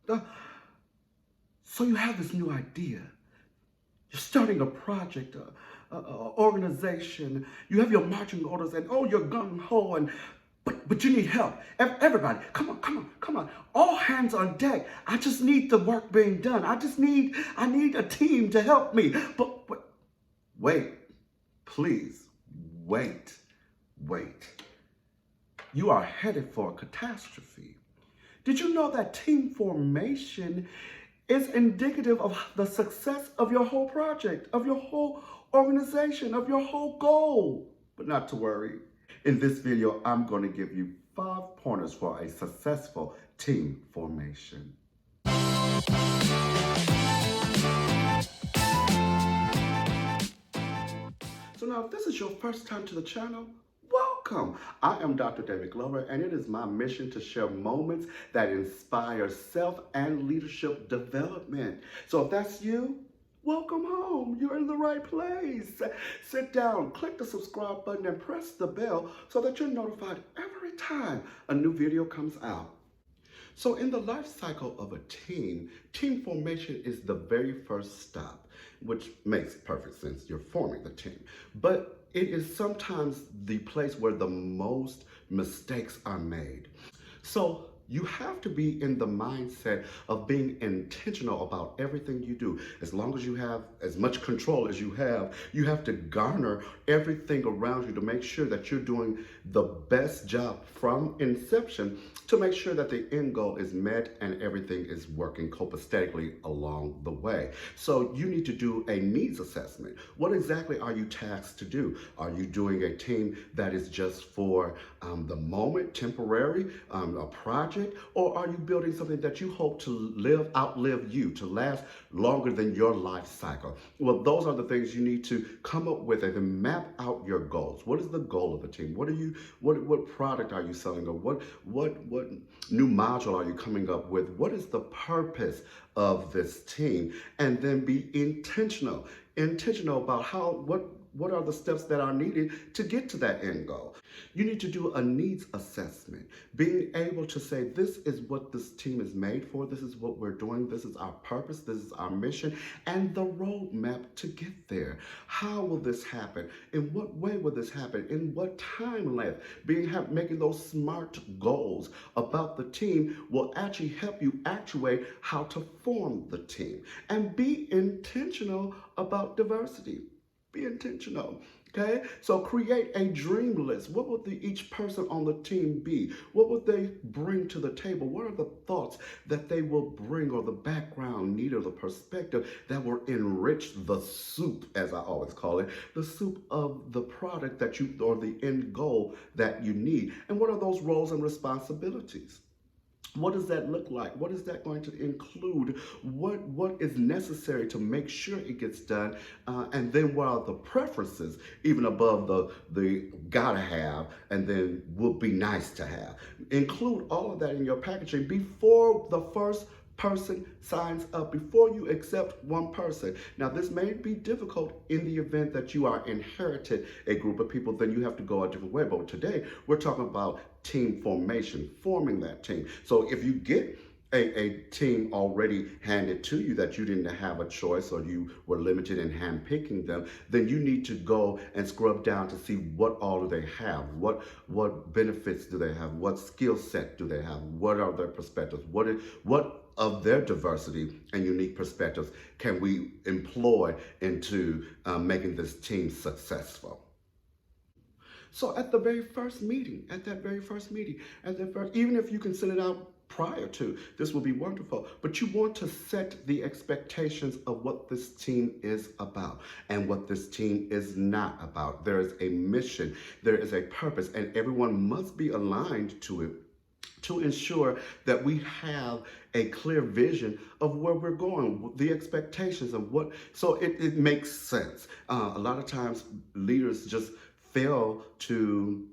Uh, so you have this new idea. You're starting a project, a organization. You have your marching orders, and oh, you're gung ho, and but you need help. Everybody, come on, come on, come on! All hands on deck. I just need the work being done. I need a team to help me. But wait, please, wait, wait. You are headed for a catastrophe. Did you know that team formation is indicative of the success of your whole project, of your whole organization, of your whole goal? But not to worry. In this video, I'm going to give you 5 pointers for a successful team formation. So now, if this is your first time to the channel, welcome. I am Dr. David Glover, and it is my mission to share moments that inspire self and leadership development. So if that's you, welcome home. You're in the right place. Sit down, click the subscribe button, and press the bell so that you're notified every time a new video comes out. So in the life cycle of a team formation is the very first stop, which makes perfect sense. You're forming the team. But it is sometimes the place where the most mistakes are made. So you have to be in the mindset of being intentional about everything you do. As long as you have as much control as you have to garner everything around you to make sure that you're doing the best job from inception to make sure that the end goal is met and everything is working copacetically along the way. So you need to do a needs assessment. What exactly are you tasked to do? Are you doing a team that is just for the moment, temporary, a project? Or are you building something that you hope to outlive you, to last longer than your life cycle? Well, those are the things you need to come up with and then map out your goals. What is the goal of the team? What product are you selling, or what new module are you coming up with? What is the purpose of this team? And then be intentional about what are the steps that are needed to get to that end goal. You need to do a needs assessment, being able to say, this is what this team is made for, this is what we're doing, this is our purpose, this is our mission, and the roadmap to get there. How will this happen? In what way will this happen? In what time length? Making those smart goals about the team will actually help you actuate how to form the team. And be intentional about diversity. Be intentional, okay? So create a dream list. What would each person on the team be? What would they bring to the table? What are the thoughts that they will bring, or the background need, or the perspective that will enrich the soup, as I always call it, the soup of the product or the end goal that you need? And what are those roles and responsibilities? What does that look like? What is that going to include? What is necessary to make sure it gets done? And then what are the preferences, even above the gotta have, and then would be nice to have? Include all of that in your packaging before the first person signs up, before you accept one person. Now, this may be difficult in the event that you are inherited a group of people, then you have to go a different way. But today, we're talking about team formation, forming that team. So if you get a team already handed to you that you didn't have a choice, or you were limited in handpicking them, then you need to go and scrub down to see what all do they have, what benefits do they have, what skill set do they have, what are their perspectives, what of their diversity and unique perspectives can we employ into making this team successful. So at the very first meeting, even if you can send it out prior to, this will be wonderful. But you want to set the expectations of what this team is about and what this team is not about. There is a mission, there is a purpose, and everyone must be aligned to it, to ensure that we have a clear vision of where we're going, the expectations of what, so it makes sense. A lot of times leaders just fail to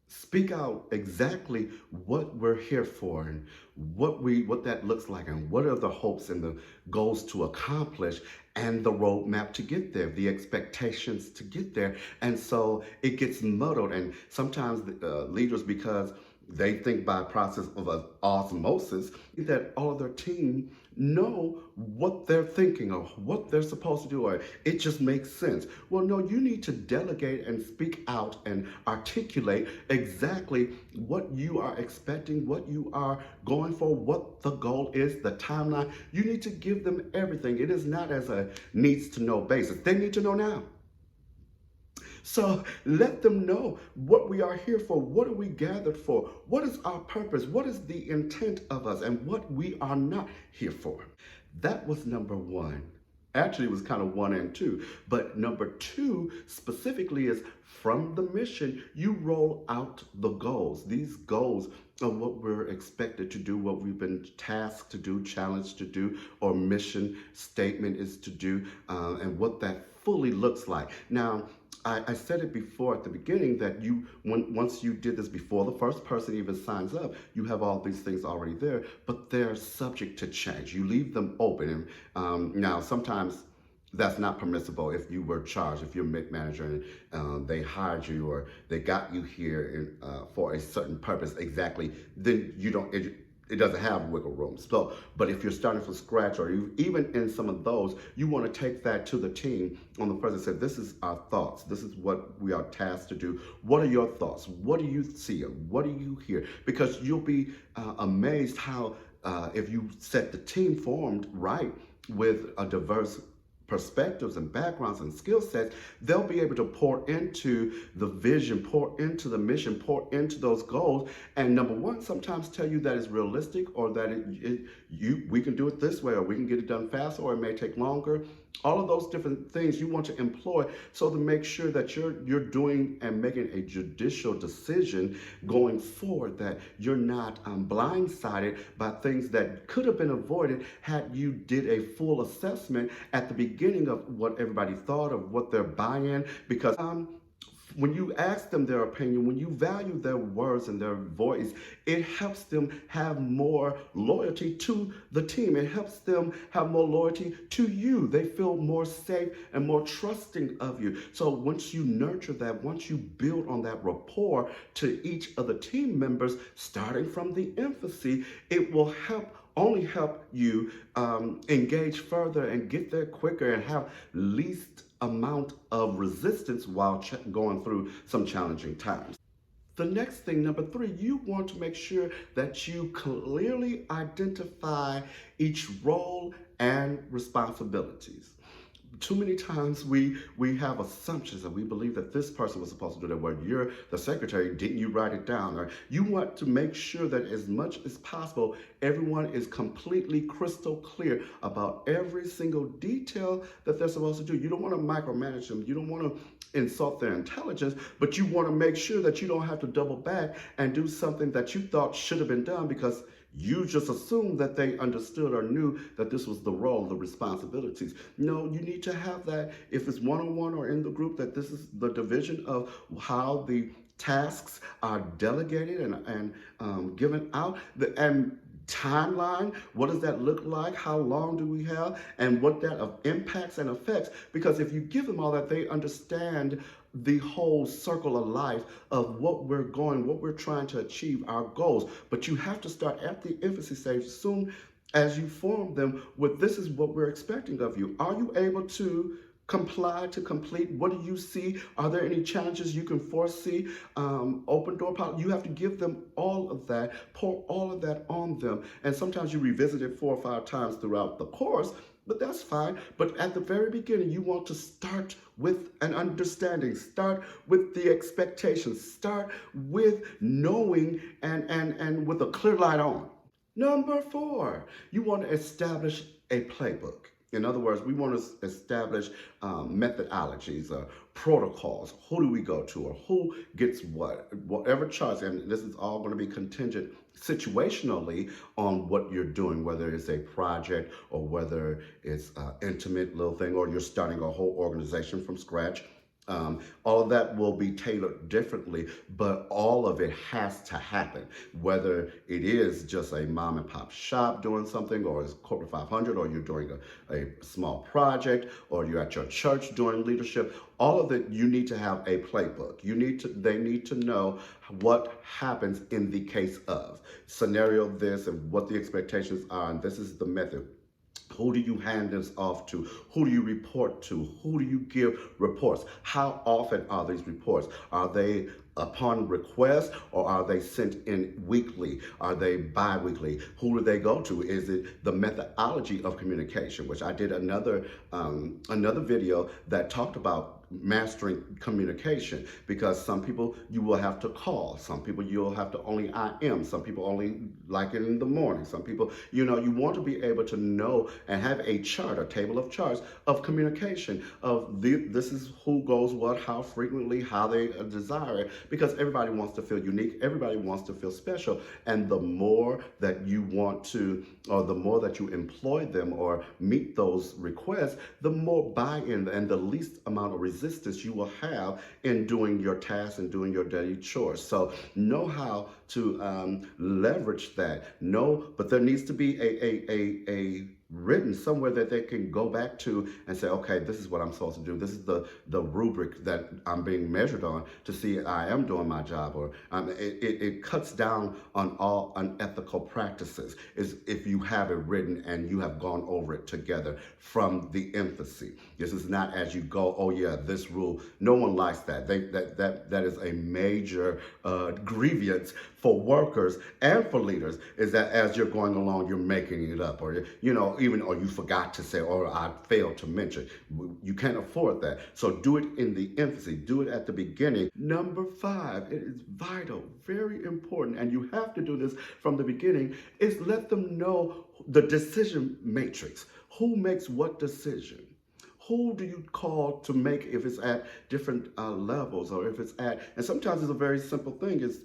speak out exactly what we're here for, and what that looks like, and what are the hopes and the goals to accomplish, and the roadmap to get there, the expectations to get there. And so it gets muddled, and sometimes leaders, because They think by process of osmosis that all of their team know what they're thinking or what they're supposed to do, or it just makes sense. Well, no, you need to delegate and speak out and articulate exactly what you are expecting, what you are going for, what the goal is, the timeline. You need to give them everything. It is not as a needs to know basis. They need to know now. So let them know what we are here for. What are we gathered for? What is our purpose? What is the intent of us? And what we are not here for. That was number one. Actually, it was kind of one and two. But number two specifically is from the mission, you roll out the goals. These goals are what we're expected to do, what we've been tasked to do, challenged to do, or mission statement is to do, and what that fully looks like. Now, I said it before at the beginning that once you did this before the first person even signs up, you have all these things already there, but they're subject to change. You leave them open. And now, sometimes that's not permissible if you were charged, if you're a manager and they hired you or they got you here for a certain purpose exactly, then you don't. It doesn't have wiggle room. So, but if you're starting from scratch, or even in some of those, you want to take that to the team on the first and say, this is our thoughts. This is what we are tasked to do. What are your thoughts? What do you see? What do you hear? Because you'll be amazed how if you set the team formed right with a diverse perspectives and backgrounds and skill sets, they'll be able to pour into the vision, pour into the mission, pour into those goals. And number one, sometimes tell you that it's realistic, or that we can do it this way, or we can get it done faster, or it may take longer. All of those different things you want to employ so to make sure that you're doing and making a judicial decision going forward, that you're not blindsided by things that could have been avoided had you did a full assessment at the beginning of what everybody thought, of what their buy-in, because when you ask them their opinion, when you value their words and their voice, it helps them have more loyalty to the team. It helps them have more loyalty to you. They feel more safe and more trusting of you. So once you nurture that, once you build on that rapport to each of the team members, starting from the infancy, it will only help you engage further and get there quicker and have least amount of resistance while going through some challenging times. The next thing, number three, you want to make sure that you clearly identify each role and responsibilities. Too many times we have assumptions and we believe that this person was supposed to do that. Well, you're the secretary, didn't you write it down? Or you want to make sure that as much as possible, everyone is completely crystal clear about every single detail that they're supposed to do. You don't want to micromanage them. You don't want to insult their intelligence, but you want to make sure that you don't have to double back and do something that you thought should have been done because you just assumed that they understood or knew that this was the role, the responsibilities. No, you need to have that, if it's one-on-one or in the group, that this is the division of how the tasks are delegated and given out. And timeline, what does that look like? How long do we have? And what that impacts and affects. Because if you give them all that, they understand the whole circle of life of what we're trying to achieve, our goals. But you have to start at the infancy stage soon as you form them with, this is what we're expecting of you. Are you able to comply, to complete? What do you see? Are there any challenges you can foresee? Open door policy. You have to give them all of that, pour all of that on them. And sometimes you revisit it 4 or 5 times throughout the course, but that's fine. But at the very beginning, you want to start with an understanding, start with the expectations, start with knowing and with a clear light on. Number 4, you want to establish a playbook. In other words, we want to establish methodologies or protocols. Who do we go to, or who gets what? Whatever charge, and this is all going to be contingent situationally on what you're doing, whether it's a project or whether it's an intimate little thing, or you're starting a whole organization from scratch. All of that will be tailored differently, but all of it has to happen. Whether it is just a mom and pop shop doing something, or it's Corporate 500, or you're doing a small project, or you're at your church doing leadership, all of it, you need to have a playbook. They need to know what happens in the case of scenario this and what the expectations are, and this is the method. Who do you hand this off to? Who do you report to? Who do you give reports? How often are these reports? Are they upon request, or are they sent in weekly? Are they bi-weekly? Who do they go to? Is it the methodology of communication, which I did another video that talked about mastering communication, because some people you will have to call, some people you'll have to only IM, some people only like it in the morning, some people, you want to be able to know and have a chart, a table of charts of communication, of this is who goes what, how frequently, how they desire it, because everybody wants to feel unique, everybody wants to feel special, and the more that you want to, or the more that you employ them or meet those requests, the more buy-in and the least amount of resistance you will have in doing your tasks and doing your daily chores. So know how to leverage that. But there needs to be a written somewhere that they can go back to and say, okay, this is what I'm supposed to do. This is the rubric that I'm being measured on to see I am doing my job. Or it cuts down on all unethical practices is if you have it written and you have gone over it together from the infancy. This is not as you go, oh yeah, this rule. No one likes that. That is a major grievance for workers and for leaders, is that as you're going along, you're making it up, or or you forgot to say, or I failed to mention. You can't afford that. So do it in the infancy. Do it at the beginning. Number 5, it is vital, very important, and you have to do this from the beginning, is let them know the decision matrix. Who makes what decision? Who do you call to make, if it's at different levels, or if it's at, and sometimes it's a very simple thing, is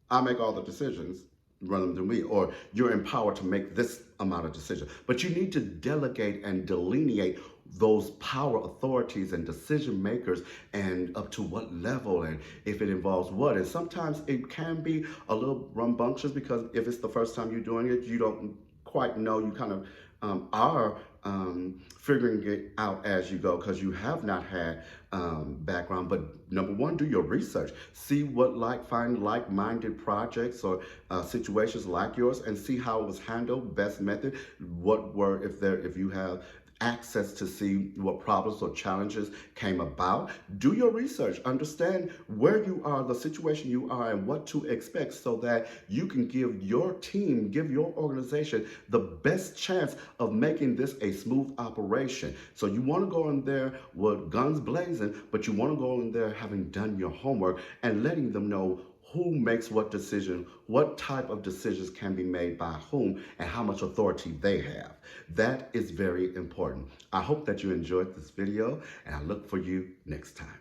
I make all the decisions, run them through me, or you're empowered to make this amount of decision. But you need to delegate and delineate those power authorities and decision makers, and up to what level, and if it involves what. And sometimes it can be a little rambunctious, because if it's the first time you're doing it, you don't quite know, you kind of are figuring it out as you go, because you have not had background. But number 1, do your research. See find like-minded projects or situations like yours, and see how it was handled, best method. If you have access to see what problems or challenges came about. Do your research, understand where you are, the situation you are, and what to expect, so that you can give your team, give your organization the best chance of making this a smooth operation. So you want to go in there with guns blazing, but you want to go in there having done your homework and letting them know who makes what decision, what type of decisions can be made by whom, and how much authority they have. That is very important. I hope that you enjoyed this video, and I look for you next time.